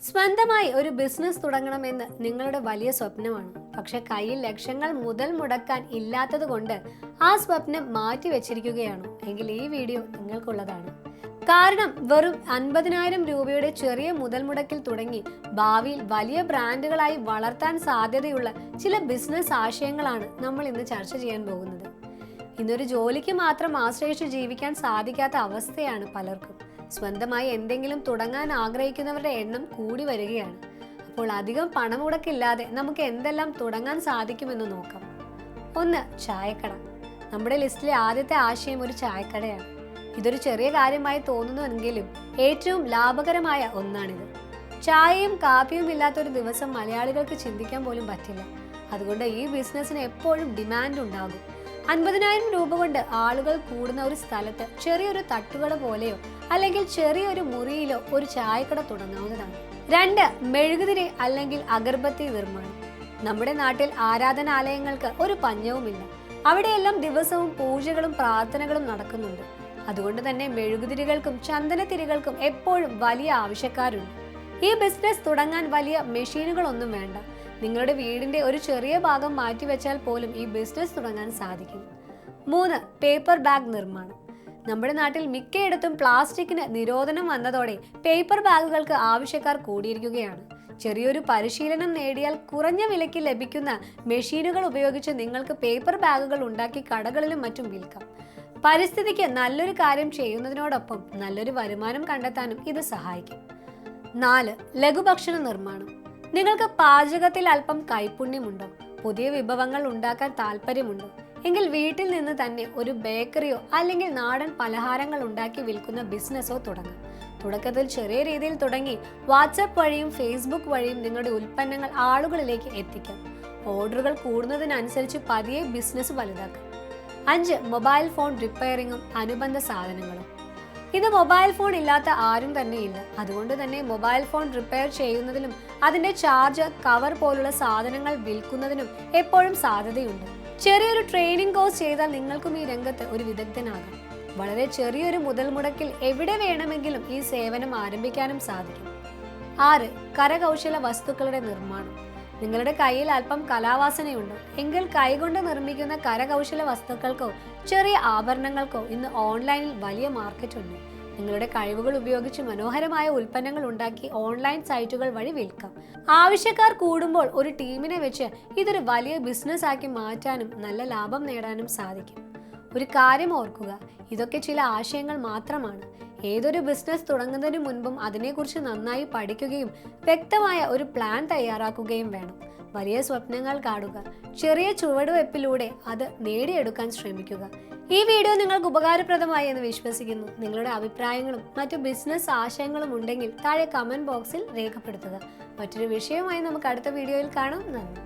സ്വന്തമായി ഒരു ബിസിനസ് തുടങ്ങണമെന്ന് നിങ്ങളുടെ വലിയ സ്വപ്നമാണ്. പക്ഷെ കയ്യിൽ ലക്ഷങ്ങൾ മുതൽ മുടക്കാൻ ഇല്ലാത്തത് കൊണ്ട് ആ സ്വപ്നം മാറ്റി വെച്ചിരിക്കുകയാണോ എങ്കിൽ ഈ വീഡിയോ നിങ്ങൾക്കുള്ളതാണ്. കാരണം വെറും 50,000 രൂപയുടെ ചെറിയ മുതൽ മുടക്കിൽ തുടങ്ങി ഭാവിയിൽ വലിയ ബ്രാൻഡുകളായി വളർത്താൻ സാധ്യതയുള്ള ചില ബിസിനസ് ആശയങ്ങളാണ് നമ്മൾ ഇന്ന് ചർച്ച ചെയ്യാൻ പോകുന്നത്. ഇന്നൊരു ജോലിക്ക് മാത്രം ആശ്രയിച്ച് ജീവിക്കാൻ സാധിക്കാത്ത അവസ്ഥയാണ് പലർക്കും. സ്വന്തമായി എന്തെങ്കിലും തുടങ്ങാൻ ആഗ്രഹിക്കുന്നവരുടെ എണ്ണം കൂടി വരികയാണ്. അപ്പോൾ അധികം പണം മുടക്കില്ലാതെ നമുക്ക് എന്തെല്ലാം തുടങ്ങാൻ സാധിക്കുമെന്ന് നോക്കാം. 1. ചായക്കട. നമ്മുടെ ലിസ്റ്റിലെ ആദ്യത്തെ ആശയം ഒരു ചായക്കടയാണ്. ഇതൊരു ചെറിയ കാര്യമായി തോന്നുന്നുവെങ്കിലും ഏറ്റവും ലാഭകരമായ ഒന്നാണിത്. ചായയും കാപ്പിയും ഇല്ലാത്തൊരു ദിവസം മലയാളികൾക്ക് ചിന്തിക്കാൻ പോലും പറ്റില്ല. അതുകൊണ്ട് ഈ ബിസിനസ്സിന് എപ്പോഴും ഡിമാൻഡ് ഉണ്ടാകും. 50,000 രൂപ കൊണ്ട് ആളുകൾ കൂടുന്ന ഒരു സ്ഥലത്ത് ചെറിയൊരു തട്ടുകട പോലെയോ അല്ലെങ്കിൽ ചെറിയൊരു മുറിയിലോ ഒരു ചായക്കട തുടങ്ങാവുന്നതാണ്. 2. മെഴുകുതിരി അല്ലെങ്കിൽ അഗർബത്തി നിർമ്മാണം. നമ്മുടെ നാട്ടിൽ ആരാധനാലയങ്ങൾക്ക് ഒരു പഞ്ഞവുമില്ല. അവിടെയെല്ലാം ദിവസവും പൂജകളും പ്രാർത്ഥനകളും നടക്കുന്നുണ്ട്. അതുകൊണ്ട് തന്നെ മെഴുകുതിരികൾക്കും ചന്ദനത്തിരികൾക്കും എപ്പോഴും വലിയ ആവശ്യക്കാരുണ്ട്. ഈ ബിസിനസ് തുടങ്ങാൻ വലിയ മെഷീനുകളൊന്നും വേണ്ട. നിങ്ങളുടെ വീടിന്റെ ഒരു ചെറിയ ഭാഗം മാറ്റിവെച്ചാൽ പോലും ഈ ബിസിനസ് തുടങ്ങാൻ സാധിക്കും. 3. പേപ്പർ ബാഗ് നിർമ്മാണം. നമ്മുടെ നാട്ടിൽ മിക്കയിടത്തും പ്ലാസ്റ്റിക്കിന് നിരോധനം വന്നതോടെ പേപ്പർ ബാഗുകൾക്ക് ആവശ്യക്കാർ കൂടിയിരിക്കുകയാണ്. ചെറിയൊരു പരിശീലനം നേടിയാൽ കുറഞ്ഞ വിലയ്ക്ക് ലഭിക്കുന്ന മെഷീനുകൾ ഉപയോഗിച്ച് നിങ്ങൾക്ക് പേപ്പർ ബാഗുകൾ ഉണ്ടാക്കി കടകളിലും മറ്റും വിൽക്കാം. പരിസ്ഥിതിക്ക് നല്ലൊരു കാര്യം ചെയ്യുന്നതിനോടൊപ്പം നല്ലൊരു വരുമാനം കണ്ടെത്താനും ഇത് സഹായിക്കും. 4. ലഘുഭക്ഷണ നിർമ്മാണം. നിങ്ങൾക്ക് പാചകത്തിൽ അല്പം കൈപുണ്യമുണ്ടോ? പുതിയ വിഭവങ്ങൾ ഉണ്ടാക്കാൻ താല്പര്യമുണ്ടോ? എങ്കിൽ വീട്ടിൽ നിന്ന് തന്നെ ഒരു ബേക്കറിയോ അല്ലെങ്കിൽ നാടൻ പലഹാരങ്ങൾ ഉണ്ടാക്കി വിൽക്കുന്ന ബിസിനസ്സോ തുടങ്ങാം. തുടക്കത്തിൽ ചെറിയ രീതിയിൽ തുടങ്ങി വാട്സാപ്പ് വഴിയും ഫേസ്ബുക്ക് വഴിയും നിങ്ങളുടെ ഉൽപ്പന്നങ്ങൾ ആളുകളിലേക്ക് എത്തിക്കാം. ഓർഡറുകൾ കൂടുന്നതിനനുസരിച്ച് പതിയെ ബിസിനസ് വലുതാക്കാം. 5. മൊബൈൽ ഫോൺ റിപ്പയറിങ്ങും അനുബന്ധ സാധനങ്ങളും. ഇത് മൊബൈൽ ഫോൺ ഇല്ലാത്ത ആരും തന്നെയില്ല. അതുകൊണ്ട് തന്നെ മൊബൈൽ ഫോൺ റിപ്പയർ ചെയ്യുന്നതിനും അതിന്റെ ചാർജർ, കവർ പോലുള്ള സാധനങ്ങൾ വിൽക്കുന്നതിനും എപ്പോഴും സാധ്യതയുണ്ട്. ചെറിയൊരു ട്രെയിനിങ് കോഴ്സ് ചെയ്താൽ നിങ്ങൾക്കും ഈ രംഗത്ത് ഒരു വിദഗ്ധനാകാം. വളരെ ചെറിയൊരു മുതൽ മുടക്കിൽ എവിടെ വേണമെങ്കിലും ഈ സേവനം ആരംഭിക്കാനും സാധിക്കും. 6. കരകൗശല വസ്തുക്കളുടെ നിർമ്മാണം. നിങ്ങളുടെ കയ്യിൽ അല്പം കലാവാസനയുണ്ടോ എങ്കിൽ കൈകൊണ്ട് നിർമ്മിക്കുന്ന കരകൗശല വസ്തുക്കൾക്കോ ചെറിയ ആഭരണങ്ങൾക്കോ ഇന്ന് ഓൺലൈനിൽ വലിയ മാർക്കറ്റ് ഉണ്ട്. നിങ്ങളുടെ കഴിവുകൾ ഉപയോഗിച്ച് മനോഹരമായ ഉൽപ്പന്നങ്ങൾ ഉണ്ടാക്കി ഓൺലൈൻ സൈറ്റുകൾ വഴി വിൽക്കാം. ആവശ്യക്കാർ കൂടുമ്പോൾ ഒരു ടീമിനെ വെച്ച് ഇതൊരു വലിയ ബിസിനസ് ആക്കി മാറ്റാനും നല്ല ലാഭം നേടാനും സാധിക്കും. ഒരു കാര്യം ഓർക്കുക, ഇതൊക്കെ ചില ആശയങ്ങൾ മാത്രമാണ്. ഏതൊരു ബിസിനസ് തുടങ്ങുന്നതിന് മുൻപും അതിനെക്കുറിച്ച് നന്നായി പഠിക്കുകയും വ്യക്തമായ ഒരു പ്ലാൻ തയ്യാറാക്കുകയും വേണം. വലിയ സ്വപ്നങ്ങൾ കാണുക, ചെറിയ ചുവടുവെപ്പിലൂടെ അത് നേടിയെടുക്കാൻ ശ്രമിക്കുക. ഈ വീഡിയോ നിങ്ങൾക്ക് ഉപകാരപ്രദമായി എന്ന് വിശ്വസിക്കുന്നു. നിങ്ങളുടെ അഭിപ്രായങ്ങളും മറ്റു ബിസിനസ് ആശയങ്ങളും ഉണ്ടെങ്കിൽ താഴെ കമന്റ് ബോക്സിൽ രേഖപ്പെടുത്തുക. മറ്റൊരു വിഷയവുമായി നമുക്ക് അടുത്ത വീഡിയോയിൽ കാണാം. നന്ദി.